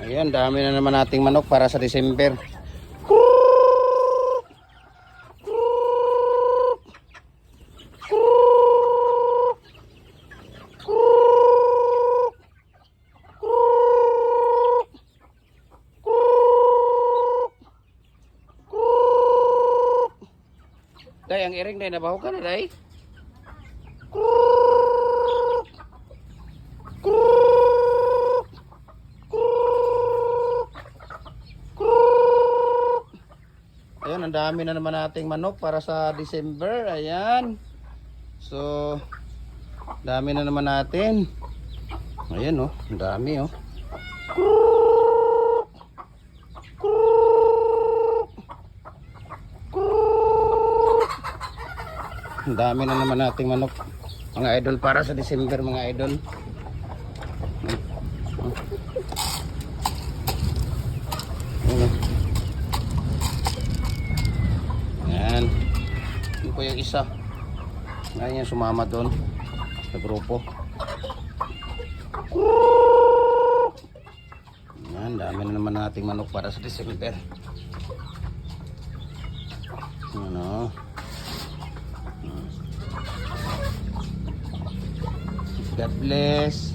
Ayan, dami na naman nating manok para sa December. Day, ang iring day, nabaho ka na day. Ayan, ang dami na naman nating manok para sa December. Ayan. So, dami na naman natin. Ayan oh, ang dami oh. Ang dami na naman nating manok, mga idol, para sa December, mga idol. Ayan. Yun po yung isa. Ngayon yung sumama doon sa grupo. Ayan, dami na naman nating manok para sa December. Ano? God bless.